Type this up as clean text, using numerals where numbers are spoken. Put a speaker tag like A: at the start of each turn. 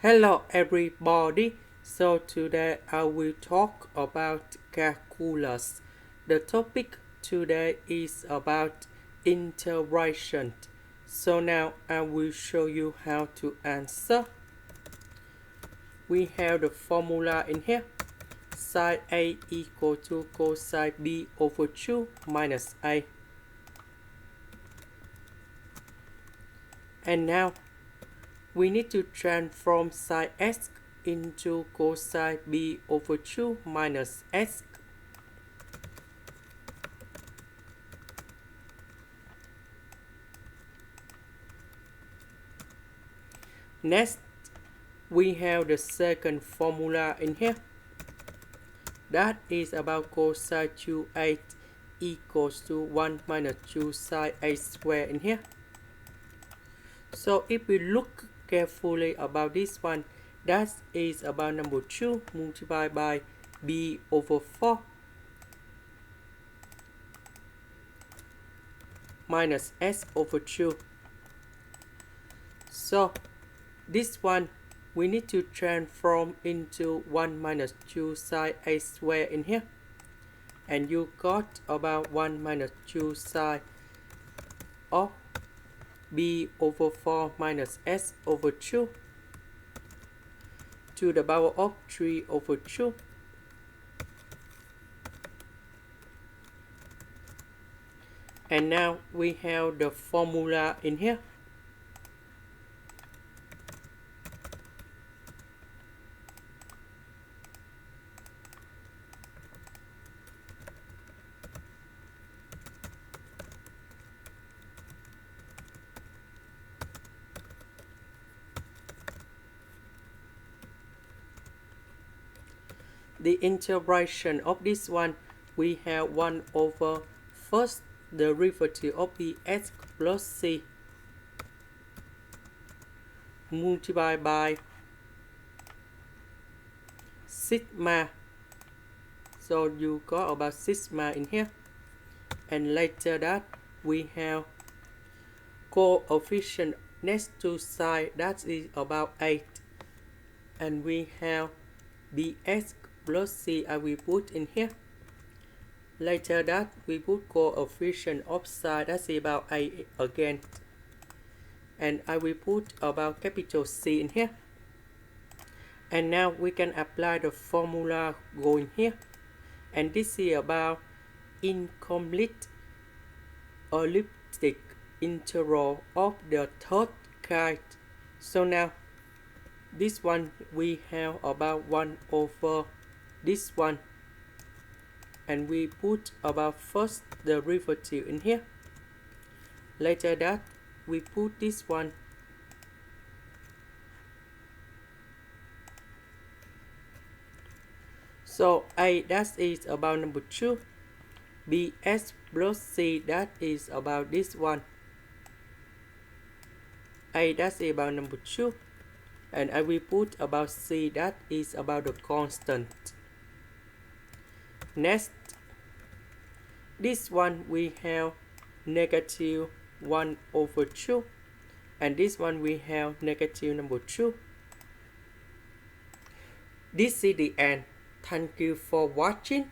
A: Hello everybody. So today I will talk about calculus. The topic today is about integration. So now I will show you how to answer. We have the formula in here. Sine A equal to cosine B over 2 minus A. And now we need to transform sine x into cosine b over 2 minus x. Next, we have the second formula in here. That is about cosine 2a equals to 1 minus 2 sine a squared in here. So if we look carefully about this one, that is about number 2 multiplied by b over 4 minus s over 2. So this one we need to transform into 1 minus 2 sine a squared in here. And you got about 1 minus 2 sine of b over 4 minus s over 2 to the power of 3 over 2. And now we have the formula in here. The integration of this one, we have 1 over first derivative of bx plus c multiplied by sigma. So you got about sigma in here. And later that we have coefficient next to sine, that is about 8. And we have bx plus c I will put in here. Later that we put coefficient of sine, that's about 8 again. And I will put about capital C in here. And now we can apply the formula going here. And this is about incomplete elliptic integral of the third kind. So now this one we have about 1 over this one, and we put about first derivative in here. Later that we put this one. So a that is about number 2, bs plus c that is about this one, a that is about number 2, and I will put about c that is about the constant. Next, this one we have negative 1 over 2, and this one we have negative number 2. This is the end. Thank you for watching.